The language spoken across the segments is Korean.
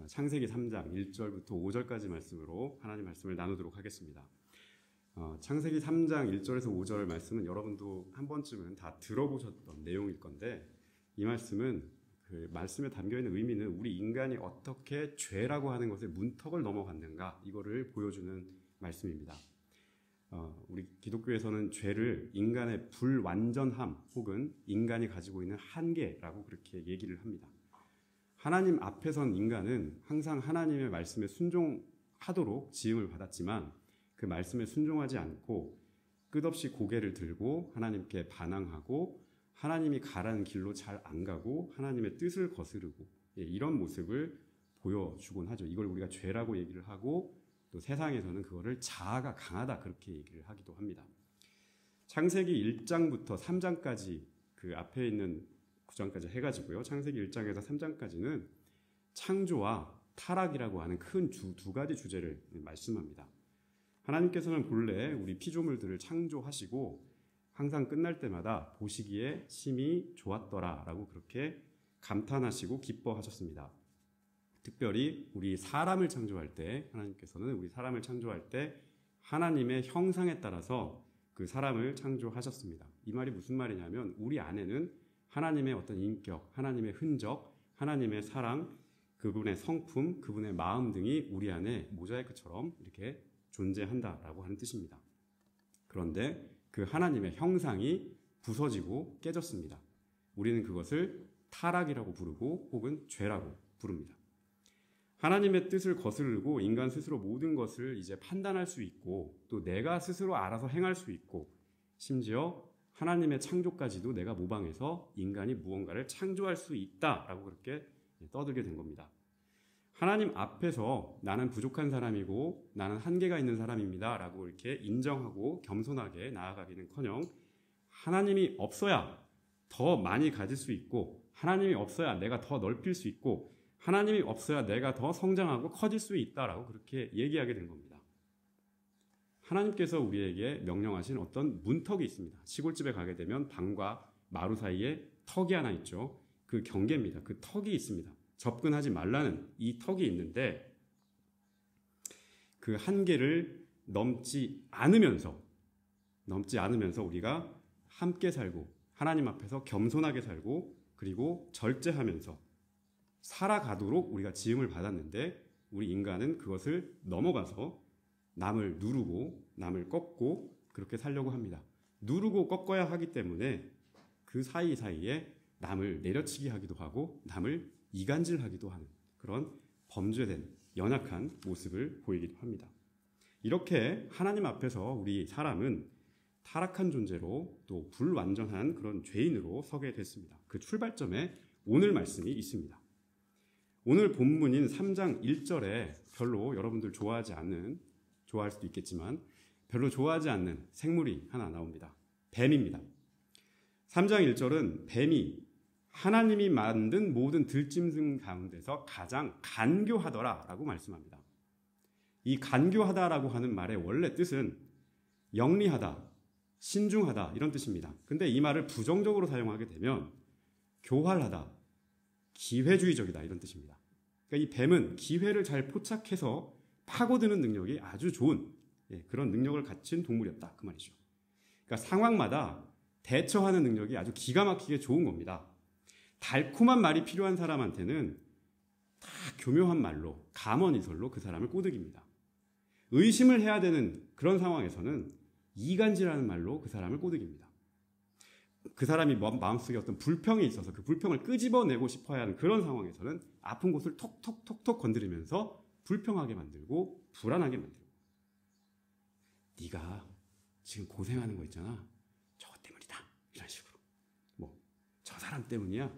창세기 3장 1절부터 5절까지 말씀으로 하나님 말씀을 나누도록 하겠습니다. 창세기 3장 1절에서 5절 말씀은 여러분도 한 번쯤은 다 들어보셨던 내용일 건데, 이 말씀은 그 말씀에 담겨있는 의미는 우리 인간이 어떻게 죄라고 하는 것의 문턱을 넘어갔는가, 이거를 보여주는 말씀입니다. 우리 기독교에서는 죄를 인간의 불완전함 혹은 인간이 가지고 있는 한계라고 그렇게 얘기를 합니다. 하나님 앞에선 인간은 항상 하나님의 말씀에 순종하도록 지음을 받았지만 그 말씀에 순종하지 않고 끝없이 고개를 들고 하나님께 반항하고 하나님이 가라는 길로 잘 안 가고 하나님의 뜻을 거스르고, 이런 모습을 보여주곤 하죠. 이걸 우리가 죄라고 얘기를 하고, 또 세상에서는 그거를 자아가 강하다 그렇게 얘기를 하기도 합니다. 창세기 1장부터 3장까지 그 앞에 있는 9장까지 해가지고요. 창세기 1장에서 3장까지는 창조와 타락이라고 하는 큰 두 가지 주제를 말씀합니다. 하나님께서는 본래 우리 피조물들을 창조하시고 항상 끝날 때마다 보시기에 심히 좋았더라라고 그렇게 감탄하시고 기뻐하셨습니다. 특별히 우리 사람을 창조할 때, 하나님께서는 우리 사람을 창조할 때 하나님의 형상에 따라서 그 사람을 창조하셨습니다. 이 말이 무슨 말이냐면, 우리 안에는 하나님의 어떤 인격, 하나님의 흔적, 하나님의 사랑, 그분의 성품, 그분의 마음 등이 우리 안에 모자이크처럼 이렇게 존재한다라고 하는 뜻입니다. 그런데 그 하나님의 형상이 부서지고 깨졌습니다. 우리는 그것을 타락이라고 부르고 혹은 죄라고 부릅니다. 하나님의 뜻을 거스르고 인간 스스로 모든 것을 이제 판단할 수 있고, 또 내가 스스로 알아서 행할 수 있고, 심지어 하나님의 창조까지도 내가 모방해서 인간이 무언가를 창조할 수 있다라고 그렇게 떠들게 된 겁니다. 하나님 앞에서 나는 부족한 사람이고 나는 한계가 있는 사람입니다 라고 이렇게 인정하고 겸손하게 나아가기는커녕, 하나님이 없어야 더 많이 가질 수 있고, 하나님이 없어야 내가 더 넓힐 수 있고, 하나님이 없어야 내가 더 성장하고 커질 수 있다라고 그렇게 얘기하게 된 겁니다. 하나님께서 우리에게 명령하신 어떤 문턱이 있습니다. 시골집에 가게 되면 방과 마루 사이에 턱이 하나 있죠. 그 경계입니다. 그 턱이 있습니다. 접근하지 말라는 이 턱이 있는데, 그 한계를 넘지 않으면서 우리가 함께 살고 하나님 앞에서 겸손하게 살고 그리고 절제하면서 살아가도록 우리가 지음을 받았는데, 우리 인간은 그것을 넘어가서 남을 누르고 남을 꺾고 그렇게 살려고 합니다. 누르고 꺾어야 하기 때문에 그 사이사이에 남을 내려치기 하기도 하고 남을 이간질하기도 하는 그런 범죄된 연약한 모습을 보이기도 합니다. 이렇게 하나님 앞에서 우리 사람은 타락한 존재로 또 불완전한 그런 죄인으로 서게 됐습니다. 그 출발점에 오늘 말씀이 있습니다. 오늘 본문인 3장 1절에 별로 여러분들 좋아할 수도 있겠지만 별로 좋아하지 않는 생물이 하나 나옵니다. 뱀입니다. 3장 1절은 뱀이 하나님이 만든 모든 들짐승 가운데서 가장 간교하더라라고 말씀합니다. 이 간교하다라고 하는 말의 원래 뜻은 영리하다, 신중하다 이런 뜻입니다. 근데 이 말을 부정적으로 사용하게 되면 교활하다, 기회주의적이다 이런 뜻입니다. 그러니까 이 뱀은 기회를 잘 포착해서 파고드는 능력이 아주 좋은 그런 능력을 갖춘 동물이었다 그 말이죠. 그러니까 상황마다 대처하는 능력이 아주 기가 막히게 좋은 겁니다. 달콤한 말이 필요한 사람한테는 다 교묘한 말로, 감언이설로 그 사람을 꼬드깁니다. 의심을 해야 되는 그런 상황에서는 이간질하는 말로 그 사람을 꼬드깁니다. 그 사람이 마음속에 어떤 불평이 있어서 그 불평을 끄집어내고 싶어야 하는 그런 상황에서는 아픈 곳을 톡톡톡톡 건드리면서 불평하게 만들고 불안하게 만들고, 네가 지금 고생하는 거 있잖아, 저것 때문이다 이런 식으로, 저 사람 때문이야,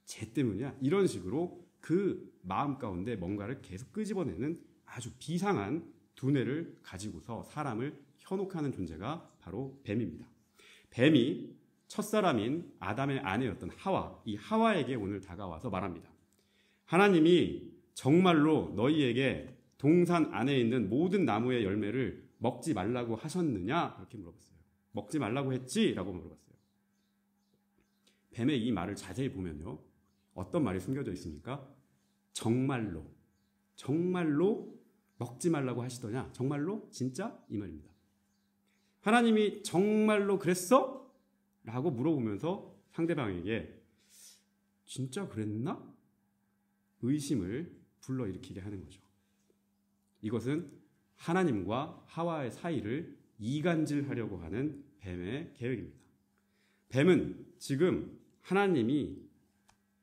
쟤 때문이야 이런 식으로 그 마음 가운데 뭔가를 계속 끄집어내는 아주 비상한 두뇌를 가지고서 사람을 현혹하는 존재가 바로 뱀입니다. 뱀이 첫사람인 아담의 아내였던 하와, 이 하와에게 오늘 다가와서 말합니다. 하나님이 정말로 너희에게 동산 안에 있는 모든 나무의 열매를 먹지 말라고 하셨느냐? 이렇게 물어봤어요. 먹지 말라고 했지? 라고 물어봤어요. 뱀의 이 말을 자세히 보면요, 어떤 말이 숨겨져 있습니까? 정말로, 정말로 먹지 말라고 하시더냐? 정말로? 진짜? 이 말입니다. 하나님이 정말로 그랬어? 라고 물어보면서 상대방에게 진짜 그랬나? 의심을 불러일으키게 하는 거죠. 이것은 하나님과 하와의 사이를 이간질하려고 하는 뱀의 계획입니다. 뱀은 지금 하나님이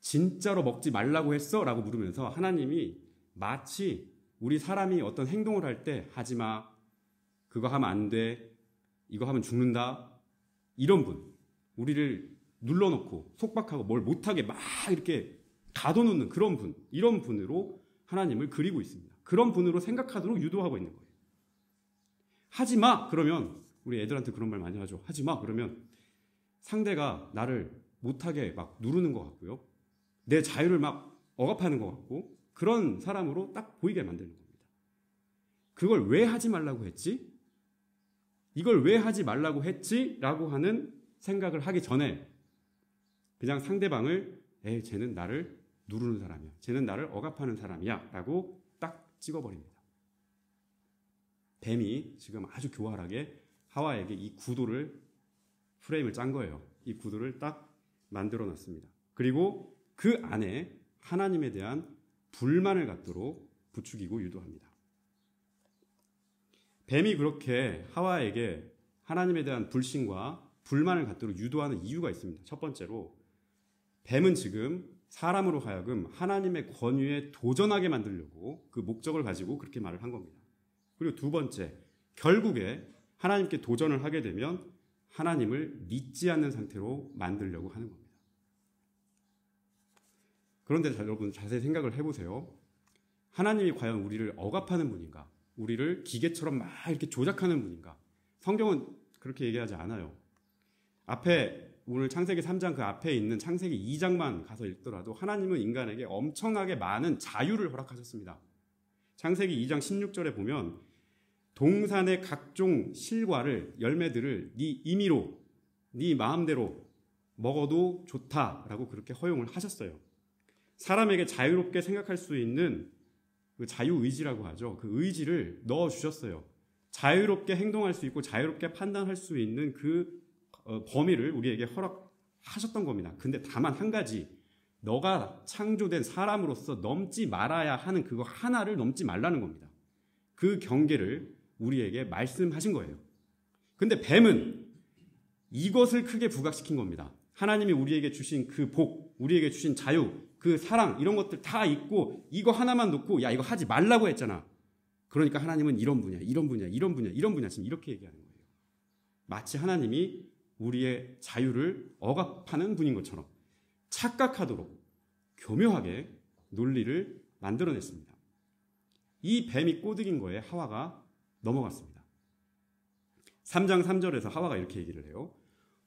진짜로 먹지 말라고 했어? 라고 물으면서 하나님이 마치 우리 사람이 어떤 행동을 할 때 하지 마, 그거 하면 안 돼, 이거 하면 죽는다, 이런 분, 우리를 눌러놓고 속박하고 뭘 못하게 막 이렇게 가둬놓는 그런 분, 이런 분으로 하나님을 그리고 있습니다. 그런 분으로 생각하도록 유도하고 있는 거예요. 하지 마! 그러면 우리 애들한테 그런 말 많이 하죠. 하지 마! 그러면 상대가 나를 못하게 막 누르는 것 같고요. 내 자유를 막 억압하는 것 같고 그런 사람으로 딱 보이게 만드는 겁니다. 그걸 왜 하지 말라고 했지? 이걸 왜 하지 말라고 했지? 라고 하는 생각을 하기 전에 그냥 상대방을 쟤는 나를 누르는 사람이야. 쟤는 나를 억압하는 사람이야. 라고 딱 찍어버립니다. 뱀이 지금 아주 교활하게 하와에게 이 구도를 프레임을 짠 거예요. 이 구도를 딱 만들어 놨습니다. 그리고 그 안에 하나님에 대한 불만을 갖도록 부추기고 유도합니다. 뱀이 그렇게 하와에게 하나님에 대한 불신과 불만을 갖도록 유도하는 이유가 있습니다. 첫 번째로 뱀은 지금 사람으로 하여금 하나님의 권위에 도전하게 만들려고 그 목적을 가지고 그렇게 말을 한 겁니다. 그리고 두 번째, 결국에 하나님께 도전을 하게 되면 하나님을 믿지 않는 상태로 만들려고 하는 겁니다. 그런데 여러분 자세히 생각을 해보세요. 하나님이 과연 우리를 억압하는 분인가? 우리를 기계처럼 막 이렇게 조작하는 분인가? 성경은 그렇게 얘기하지 않아요. 앞에 오늘 창세기 3장 그 앞에 있는 창세기 2장만 가서 읽더라도 하나님은 인간에게 엄청나게 많은 자유를 허락하셨습니다. 창세기 2장 16절에 보면 동산의 각종 실과를 열매들을 네 임의로 네 마음대로 먹어도 좋다라고 그렇게 허용을 하셨어요. 사람에게 자유롭게 생각할 수 있는 그 자유의지라고 하죠. 그 의지를 넣어주셨어요. 자유롭게 행동할 수 있고 자유롭게 판단할 수 있는 그 범위를 우리에게 허락하셨던 겁니다. 근데 다만 한 가지, 너가 창조된 사람으로서 넘지 말아야 하는 그거 하나를 넘지 말라는 겁니다. 그 경계를 우리에게 말씀하신 거예요. 근데 뱀은 이것을 크게 부각시킨 겁니다. 하나님이 우리에게 주신 그 복, 우리에게 주신 자유, 그 사랑, 이런 것들 다 있고 이거 하나만 놓고 야 이거 하지 말라고 했잖아. 그러니까 하나님은 이런 분이야, 이런 분이야, 이런 분이야, 이런 분이야. 지금 이렇게 얘기하는 거예요. 마치 하나님이 우리의 자유를 억압하는 분인 것처럼 착각하도록 교묘하게 논리를 만들어냈습니다. 이 뱀이 꼬드긴 거에 하와가 넘어갔습니다. 3장 3절에서 하와가 이렇게 얘기를 해요.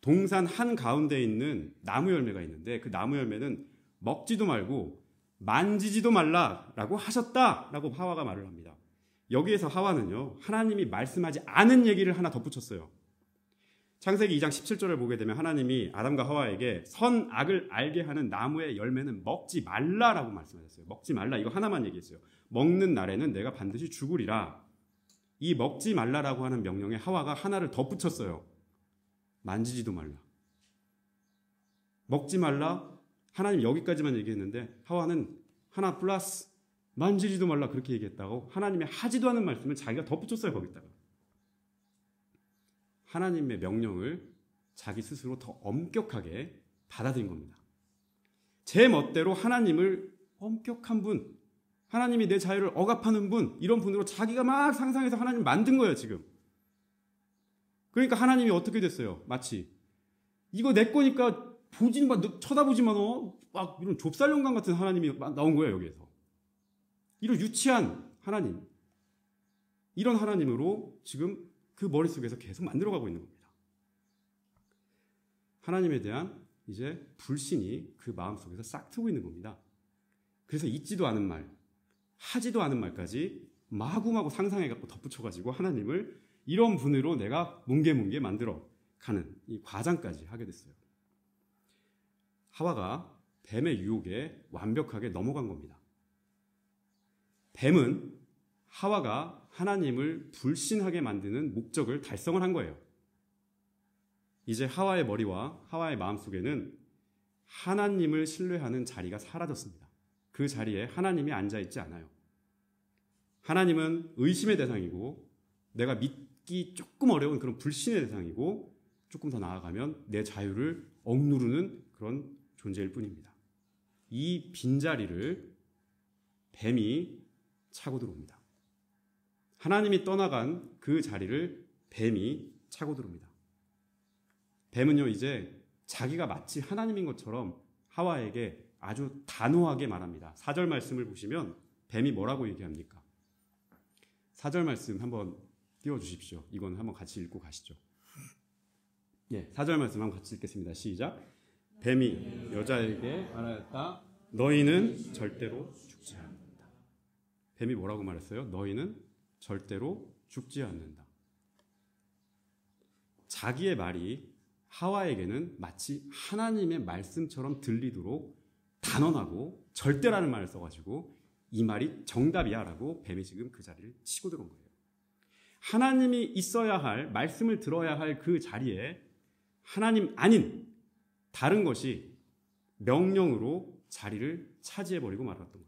동산 한가운데 있는 나무 열매가 있는데 그 나무 열매는 먹지도 말고 만지지도 말라라고 하셨다라고 하와가 말을 합니다. 여기에서 하와는요, 하나님이 말씀하지 않은 얘기를 하나 덧붙였어요. 창세기 2장 17절을 보게 되면 하나님이 아담과 하와에게 선악을 알게 하는 나무의 열매는 먹지 말라라고 말씀하셨어요. 먹지 말라, 이거 하나만 얘기했어요. 먹는 날에는 내가 반드시 죽으리라. 이 먹지 말라라고 하는 명령에 하와가 하나를 덧붙였어요. 만지지도 말라. 먹지 말라. 하나님 여기까지만 얘기했는데 하와는 하나 플러스 만지지도 말라 그렇게 얘기했다고 하나님이 하지도 않은 말씀을 자기가 덧붙였어요. 거기다가. 하나님의 명령을 자기 스스로 더 엄격하게 받아들인 겁니다. 제 멋대로 하나님을 엄격한 분, 하나님이 내 자유를 억압하는 분, 이런 분으로 자기가 막 상상해서 하나님 만든 거예요, 지금. 그러니까 하나님이 어떻게 됐어요? 마치 이거 내 거니까 보지 마, 쳐다보지 마, 너. 막 이런 좁쌀영감 같은 하나님이 나온 거예요, 여기에서. 이런 유치한 하나님. 이런 하나님으로 지금 그 머릿속에서 계속 만들어가고 있는 겁니다. 하나님에 대한 이제 불신이 그 마음속에서 싹 트고 있는 겁니다. 그래서 있지도 않은 말, 하지도 않은 말까지 마구마구 상상해갖고 덧붙여가지고 하나님을 이런 분으로 내가 뭉게뭉게 만들어 가는 이 과장까지 하게 됐어요. 하와가 뱀의 유혹에 완벽하게 넘어간 겁니다. 뱀은 하와가 하나님을 불신하게 만드는 목적을 달성을 한 거예요. 이제 하와의 머리와 하와의 마음속에는 하나님을 신뢰하는 자리가 사라졌습니다. 그 자리에 하나님이 앉아있지 않아요. 하나님은 의심의 대상이고 내가 믿기 조금 어려운 그런 불신의 대상이고 조금 더 나아가면 내 자유를 억누르는 그런 존재일 뿐입니다. 이 빈자리를 뱀이 차고 들어옵니다. 하나님이 떠나간 그 자리를 뱀이 차고 들어옵니다. 뱀은요, 이제 자기가 마치 하나님인 것처럼 하와에게 아주 단호하게 말합니다. 4절 말씀을 보시면 뱀이 뭐라고 얘기합니까? 4절 말씀 한번 띄워주십시오. 이건 한번 같이 읽고 가시죠. 예, 4절 말씀 한번 같이 읽겠습니다. 시작. 뱀이 여자에게 말하였다. 너희는 절대로 죽지 않는다. 뱀이 뭐라고 말했어요? 너희는 절대로 죽지 않는다. 자기의 말이 하와에게는 마치 하나님의 말씀처럼 들리도록 단언하고 절대라는 말을 써가지고 이 말이 정답이야 라고 뱀이 지금 그 자리를 치고 들어온 거예요. 하나님이 있어야 할, 말씀을 들어야 할 그 자리에 하나님 아닌 다른 것이 명령으로 자리를 차지해버리고 말았던 거예요.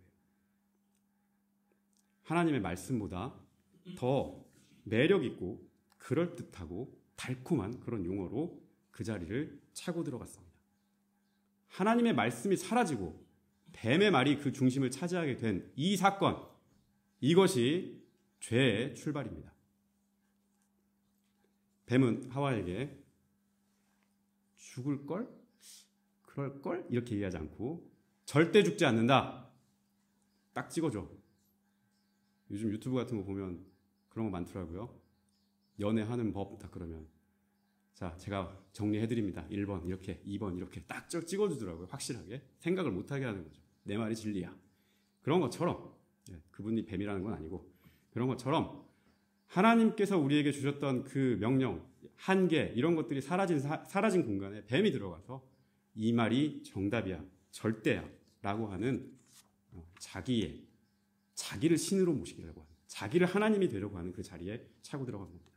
하나님의 말씀보다 더 매력있고 그럴듯하고 달콤한 그런 용어로 그 자리를 차고 들어갔습니다. 하나님의 말씀이 사라지고 뱀의 말이 그 중심을 차지하게 된 이 사건, 이것이 죄의 출발입니다. 뱀은 하와에게 죽을걸? 그럴걸? 이렇게 얘기하지 않고 절대 죽지 않는다. 딱 찍어줘. 요즘 유튜브 같은 거 보면 그런 거 많더라고요. 연애하는 법 다 그러면 자, 제가 정리해드립니다. 1번 이렇게, 2번 이렇게 딱 찍어주더라고요. 확실하게. 생각을 못하게 하는 거죠. 내 말이 진리야. 그런 것처럼, 그분이 뱀이라는 건 아니고, 그런 것처럼 하나님께서 우리에게 주셨던 그 명령, 한계, 이런 것들이 사라진 공간에 뱀이 들어가서 이 말이 정답이야, 절대야 라고 하는 자기를 신으로 모시려고 하는, 자기를 하나님이 되려고 하는 그 자리에 차고 들어간 겁니다.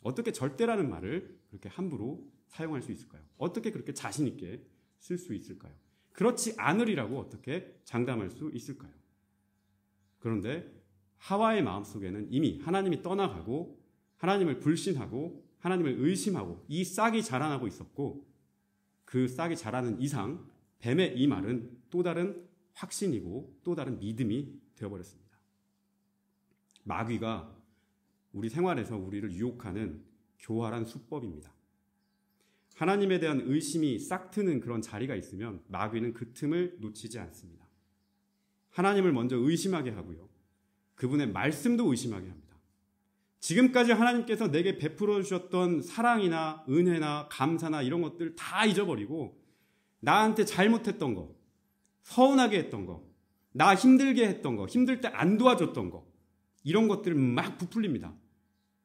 어떻게 절대라는 말을 그렇게 함부로 사용할 수 있을까요? 어떻게 그렇게 자신 있게 쓸 수 있을까요? 그렇지 않으리라고 어떻게 장담할 수 있을까요? 그런데 하와의 마음속에는 이미 하나님이 떠나가고 하나님을 불신하고 하나님을 의심하고 이 싹이 자라나고 있었고 그 싹이 자라는 이상 뱀의 이 말은 또 다른 확신이고 또 다른 믿음이 되어버렸습니다. 마귀가 우리 생활에서 우리를 유혹하는 교활한 수법입니다. 하나님에 대한 의심이 싹 트는 그런 자리가 있으면 마귀는 그 틈을 놓치지 않습니다. 하나님을 먼저 의심하게 하고요. 그분의 말씀도 의심하게 합니다. 지금까지 하나님께서 내게 베풀어 주셨던 사랑이나 은혜나 감사나 이런 것들 다 잊어버리고 나한테 잘못했던 거, 서운하게 했던 거, 나 힘들게 했던 거, 힘들 때 안 도와줬던 거 이런 것들 막 부풀립니다.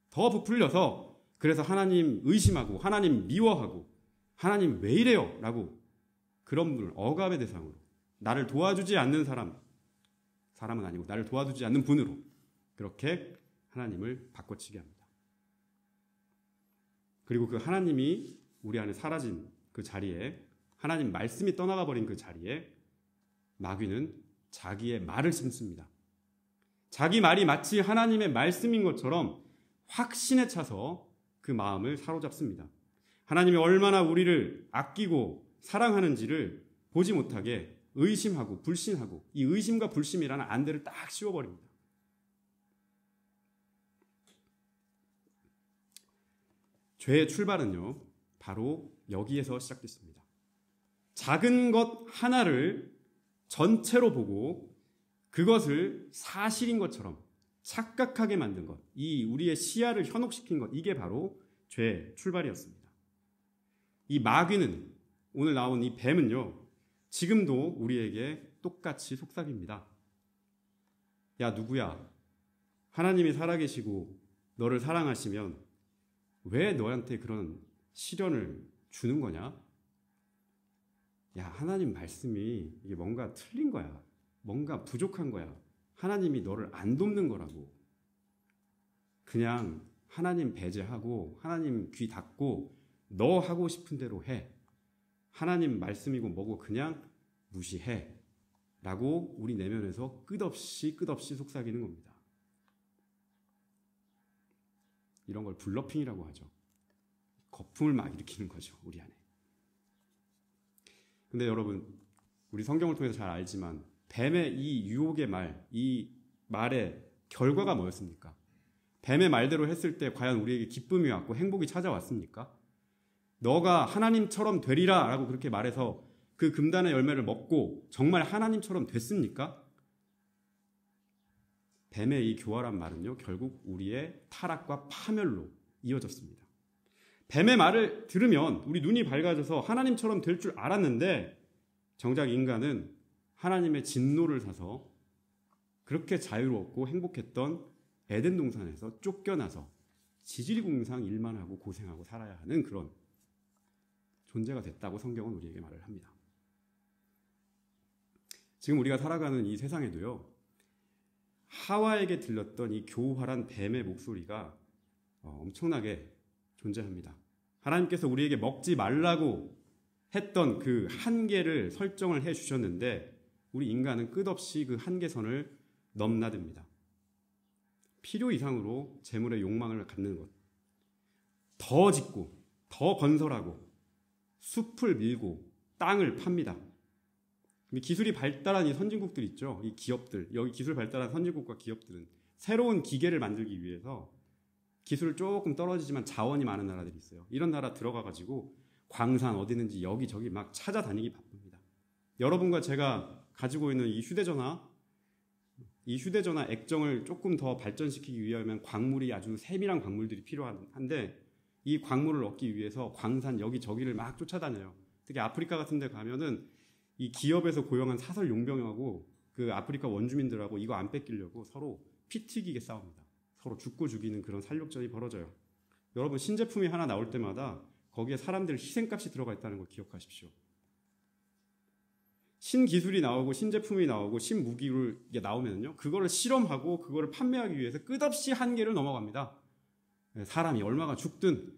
더 부풀려서 그래서 하나님 의심하고 하나님 미워하고 하나님 왜 이래요? 라고 그런 분을 억압의 대상으로 나를 도와주지 않는 사람은 아니고 나를 도와주지 않는 분으로 그렇게 하나님을 바꿔치게 합니다. 그리고 그 하나님이 우리 안에 사라진 그 자리에 하나님 말씀이 떠나가 버린 그 자리에 마귀는 자기의 말을 심습니다. 자기 말이 마치 하나님의 말씀인 것처럼 확신에 차서 그 마음을 사로잡습니다. 하나님이 얼마나 우리를 아끼고 사랑하는지를 보지 못하게 의심하고 불신하고 이 의심과 불심이라는 안대를 딱 씌워버립니다. 죄의 출발은요, 바로 여기에서 시작됐습니다. 작은 것 하나를 전체로 보고 그것을 사실인 것처럼 착각하게 만든 것, 이 우리의 시야를 현혹시킨 것, 이게 바로 죄의 출발이었습니다. 이 마귀는, 오늘 나온 이 뱀은요, 지금도 우리에게 똑같이 속삭입니다. 야, 누구야? 하나님이 살아계시고 너를 사랑하시면 왜 너한테 그런 시련을 주는 거냐? 야, 하나님 말씀이 이게 뭔가 틀린 거야. 뭔가 부족한 거야. 하나님이 너를 안 돕는 거라고. 그냥 하나님 배제하고 하나님 귀 닫고 너 하고 싶은 대로 해. 하나님 말씀이고 뭐고 그냥 무시해. 라고 우리 내면에서 끝없이 속삭이는 겁니다. 이런 걸 블러핑이라고 하죠. 거품을 막 일으키는 거죠, 우리 안에. 근데 여러분, 우리 성경을 통해서 잘 알지만 뱀의 이 유혹의 말, 이 말의 결과가 뭐였습니까? 뱀의 말대로 했을 때 과연 우리에게 기쁨이 왔고 행복이 찾아왔습니까? 너가 하나님처럼 되리라 라고 그렇게 말해서 그 금단의 열매를 먹고 정말 하나님처럼 됐습니까? 뱀의 이 교활한 말은요, 결국 우리의 타락과 파멸로 이어졌습니다. 뱀의 말을 들으면 우리 눈이 밝아져서 하나님처럼 될 줄 알았는데 정작 인간은 하나님의 진노를 사서 그렇게 자유롭고 행복했던 에덴 동산에서 쫓겨나서 지질공상 일만 하고 고생하고 살아야 하는 그런 존재가 됐다고 성경은 우리에게 말을 합니다. 지금 우리가 살아가는 이 세상에도요, 하와에게 들렸던 이 교활한 뱀의 목소리가 엄청나게 존재합니다. 하나님께서 우리에게 먹지 말라고 했던 그 한계를 설정을 해주셨는데 우리 인간은 끝없이 그 한계선을 넘나듭니다. 필요 이상으로 재물의 욕망을 갖는 것, 더 짓고 더 건설하고 숲을 밀고 땅을 팝니다. 기술이 발달한 이 선진국들 있죠. 이 기업들, 여기 기술 발달한 선진국과 기업들은 새로운 기계를 만들기 위해서 기술 조금 떨어지지만 자원이 많은 나라들이 있어요. 이런 나라 들어가가지고 광산 어디 있는지 여기저기 막 찾아다니기 바쁩니다. 여러분과 제가 가지고 있는 이 휴대전화 액정을 조금 더 발전시키기 위하면 광물이 아주 세밀한 광물들이 필요한데 이 광물을 얻기 위해서 광산 여기저기를 막 쫓아다녀요. 특히 아프리카 같은 데 가면은 이 기업에서 고용한 사설 용병하고 그 아프리카 원주민들하고 이거 안 뺏기려고 서로 피 튀기게 싸웁니다. 서로 죽고 죽이는 그런 살육전이 벌어져요. 여러분, 신제품이 하나 나올 때마다 거기에 사람들 희생값이 들어가 있다는 걸 기억하십시오. 신기술이 나오고 신제품이 나오고 신무기가 나오면요, 그거를 실험하고 그거를 판매하기 위해서 끝없이 한계를 넘어갑니다. 사람이 얼마나 죽든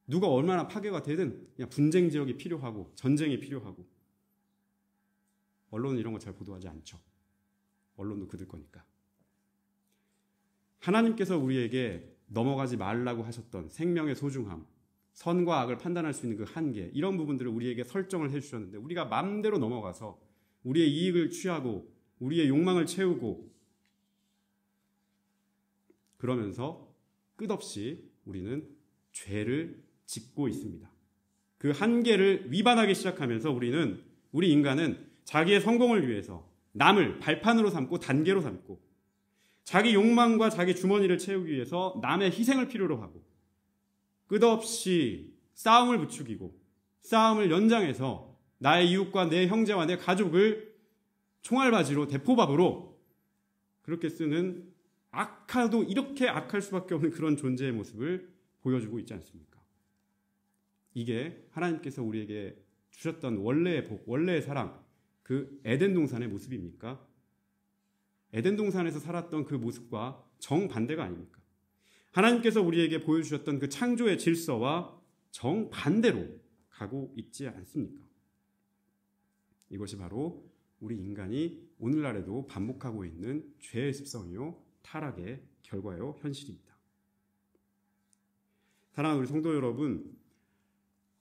누가 얼마나 파괴가 되든 그냥 분쟁 지역이 필요하고 전쟁이 필요하고. 언론은 이런 거 잘 보도하지 않죠. 언론도 그들 거니까. 하나님께서 우리에게 넘어가지 말라고 하셨던 생명의 소중함, 선과 악을 판단할 수 있는 그 한계, 이런 부분들을 우리에게 설정을 해주셨는데 우리가 마음대로 넘어가서 우리의 이익을 취하고 우리의 욕망을 채우고 그러면서 끝없이 우리는 죄를 짓고 있습니다. 그 한계를 위반하기 시작하면서 우리 인간은 자기의 성공을 위해서 남을 발판으로 삼고 단계로 삼고 자기 욕망과 자기 주머니를 채우기 위해서 남의 희생을 필요로 하고 끝없이 싸움을 부추기고 싸움을 연장해서 나의 이웃과 내 형제와 내 가족을 총알바지로 대포밥으로 그렇게 쓰는 악하도 이렇게 악할 수밖에 없는 그런 존재의 모습을 보여주고 있지 않습니까? 이게 하나님께서 우리에게 주셨던 원래의 복, 원래의 사랑, 그 에덴 동산의 모습입니까? 에덴 동산에서 살았던 그 모습과 정반대가 아닙니까? 하나님께서 우리에게 보여주셨던 그 창조의 질서와 정반대로 가고 있지 않습니까? 이것이 바로 우리 인간이 오늘날에도 반복하고 있는 죄의 습성이요, 타락의 결과요, 현실입니다. 사랑하는 우리 성도 여러분,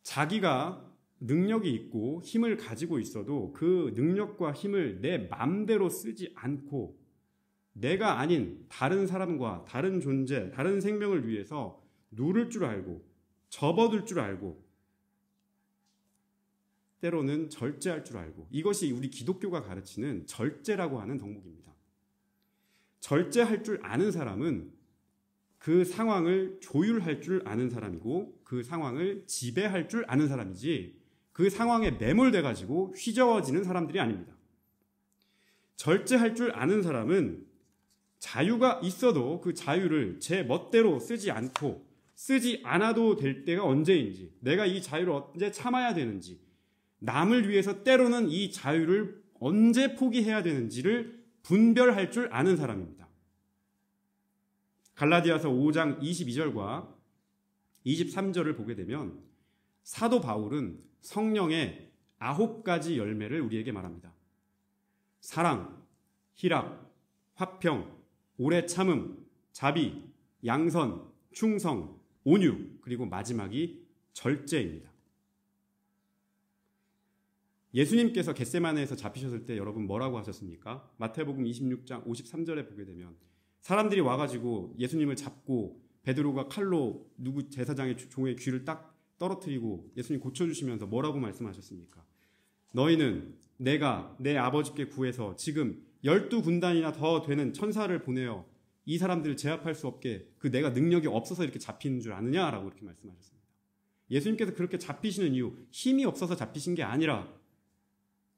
자기가 능력이 있고 힘을 가지고 있어도 그 능력과 힘을 내 맘대로 쓰지 않고 내가 아닌 다른 사람과 다른 존재, 다른 생명을 위해서 누를 줄 알고 접어둘 줄 알고 때로는 절제할 줄 알고, 이것이 우리 기독교가 가르치는 절제라고 하는 덕목입니다. 절제할 줄 아는 사람은 그 상황을 조율할 줄 아는 사람이고 그 상황을 지배할 줄 아는 사람이지 그 상황에 매몰돼 가지고 휘저어지는 사람들이 아닙니다. 절제할 줄 아는 사람은 자유가 있어도 그 자유를 제 멋대로 쓰지 않고 쓰지 않아도 될 때가 언제인지, 내가 이 자유를 언제 참아야 되는지, 남을 위해서 때로는 이 자유를 언제 포기해야 되는지를 분별할 줄 아는 사람입니다. 갈라디아서 5장 22절과 23절을 보게 되면 사도 바울은 성령의 9가지 열매를 우리에게 말합니다. 사랑, 희락, 화평, 오래 참음, 자비, 양선, 충성, 온유, 그리고 마지막이 절제입니다. 예수님께서 겟세마네에서 잡히셨을 때 여러분 뭐라고 하셨습니까? 마태복음 26장 53절에 보게 되면 사람들이 와가지고 예수님을 잡고 베드로가 칼로 누구 제사장의 종의 귀를 딱 떨어뜨리고 예수님 고쳐주시면서 뭐라고 말씀하셨습니까? 너희는 내가 내 아버지께 구해서 지금 12군단이나 더 되는 천사를 보내어 이 사람들을 제압할 수 없게 그 내가 능력이 없어서 이렇게 잡히는 줄 아느냐라고 이렇게 말씀하셨습니다. 예수님께서 그렇게 잡히시는 이유, 힘이 없어서 잡히신 게 아니라,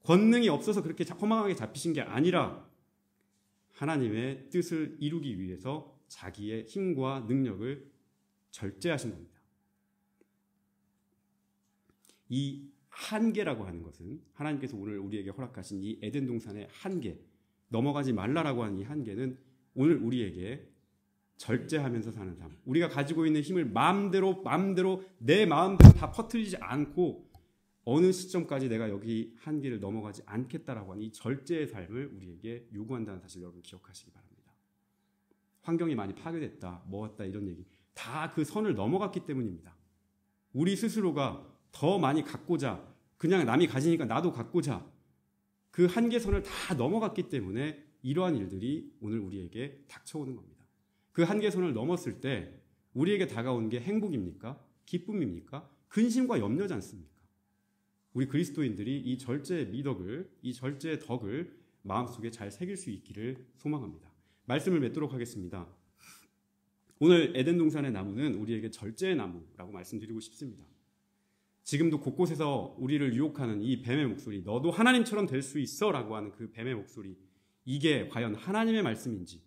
권능이 없어서 그렇게 허망하게 잡히신 게 아니라 하나님의 뜻을 이루기 위해서 자기의 힘과 능력을 절제하신 겁니다. 이 한계라고 하는 것은 하나님께서 오늘 우리에게 허락하신 이 에덴 동산의 한계, 넘어가지 말라라고 하는 이 한계는 오늘 우리에게 절제하면서 사는 삶, 우리가 가지고 있는 힘을 마음대로 내 마음대로 다 퍼뜨리지 않고 어느 시점까지 내가 여기 한계를 넘어가지 않겠다라고 하는 이 절제의 삶을 우리에게 요구한다는 사실 여러분 기억하시기 바랍니다. 환경이 많이 파괴됐다, 뭐했다 이런 얘기 다 그 선을 넘어갔기 때문입니다. 우리 스스로가 더 많이 갖고자, 그냥 남이 가지니까 나도 갖고자, 그 한계선을 다 넘어갔기 때문에 이러한 일들이 오늘 우리에게 닥쳐오는 겁니다. 그 한계선을 넘었을 때 우리에게 다가오는 게 행복입니까? 기쁨입니까? 근심과 염려지 않습니까? 우리 그리스도인들이 이 절제의 미덕을, 이 절제의 덕을 마음속에 잘 새길 수 있기를 소망합니다. 말씀을 맺도록 하겠습니다. 오늘 에덴 동산의 나무는 우리에게 절제의 나무라고 말씀드리고 싶습니다. 지금도 곳곳에서 우리를 유혹하는 이 뱀의 목소리, 너도 하나님처럼 될 수 있어 라고 하는 그 뱀의 목소리, 이게 과연 하나님의 말씀인지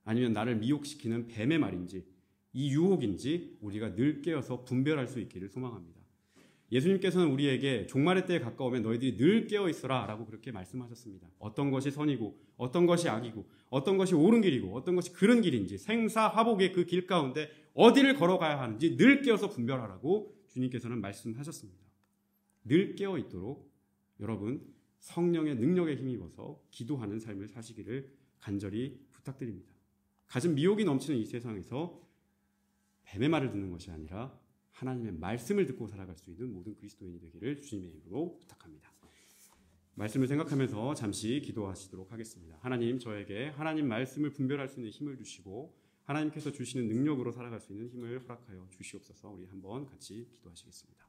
아니면 나를 미혹시키는 뱀의 말인지, 이 유혹인지 우리가 늘 깨어서 분별할 수 있기를 소망합니다. 예수님께서는 우리에게 종말의 때에 가까우면 너희들이 늘 깨어있어라 라고 그렇게 말씀하셨습니다. 어떤 것이 선이고 어떤 것이 악이고 어떤 것이 옳은 길이고 어떤 것이 그른 길인지 생사화복의 그 길 가운데 어디를 걸어가야 하는지 늘 깨어서 분별하라고 주님께서는 말씀하셨습니다. 늘 깨어있도록 여러분 성령의 능력에 힘입어서 기도하는 삶을 사시기를 간절히 부탁드립니다. 가진 미혹이 넘치는 이 세상에서 뱀의 말을 듣는 것이 아니라 하나님의 말씀을 듣고 살아갈 수 있는 모든 그리스도인이 되기를 주님의 이름으로 부탁합니다. 말씀을 생각하면서 잠시 기도하시도록 하겠습니다. 하나님, 저에게 하나님 말씀을 분별할 수 있는 힘을 주시고 하나님께서 주시는 능력으로 살아갈 수 있는 힘을 허락하여 주시옵소서. 우리 한번 같이 기도하시겠습니다.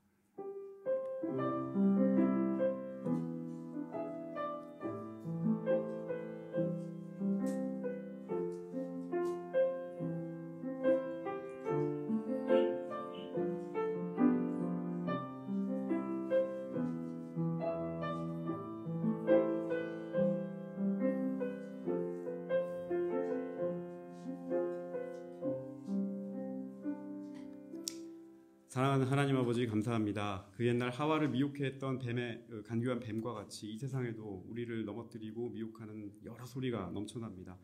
사랑하는 하나님 아버지, 감사합니다. 그 옛날 하와를 미혹해 했던 뱀의 간교한 뱀과 같이 이 세상에도 우리를 넘어뜨리고 미혹하는 여러 소리가 넘쳐납니다.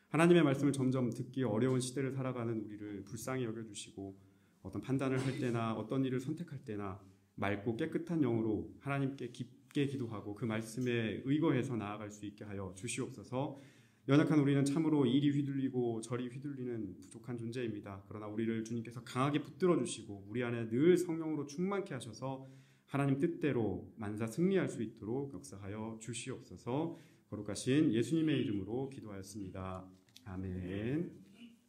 하나님의 말씀을 점점 듣기 어려운 시대를 살아가는 우리를 불쌍히 여겨주시고 어떤 판단을 할 때나 어떤 일을 선택할 때나 맑고 깨끗한 영으로 하나님께 깊게 기도하고 그 말씀에 의거해서 나아갈 수 있게 하여 주시옵소서. 연약한 우리는 참으로 이리 휘둘리고 저리 휘둘리는 부족한 존재입니다. 그러나 우리를 주님께서 강하게 붙들어 주시고 우리 안에 늘 성령으로 충만케 하셔서 하나님 뜻대로 만사 승리할 수 있도록 역사하여 주시옵소서. 거룩하신 예수님의 이름으로 기도하였습니다. 아멘.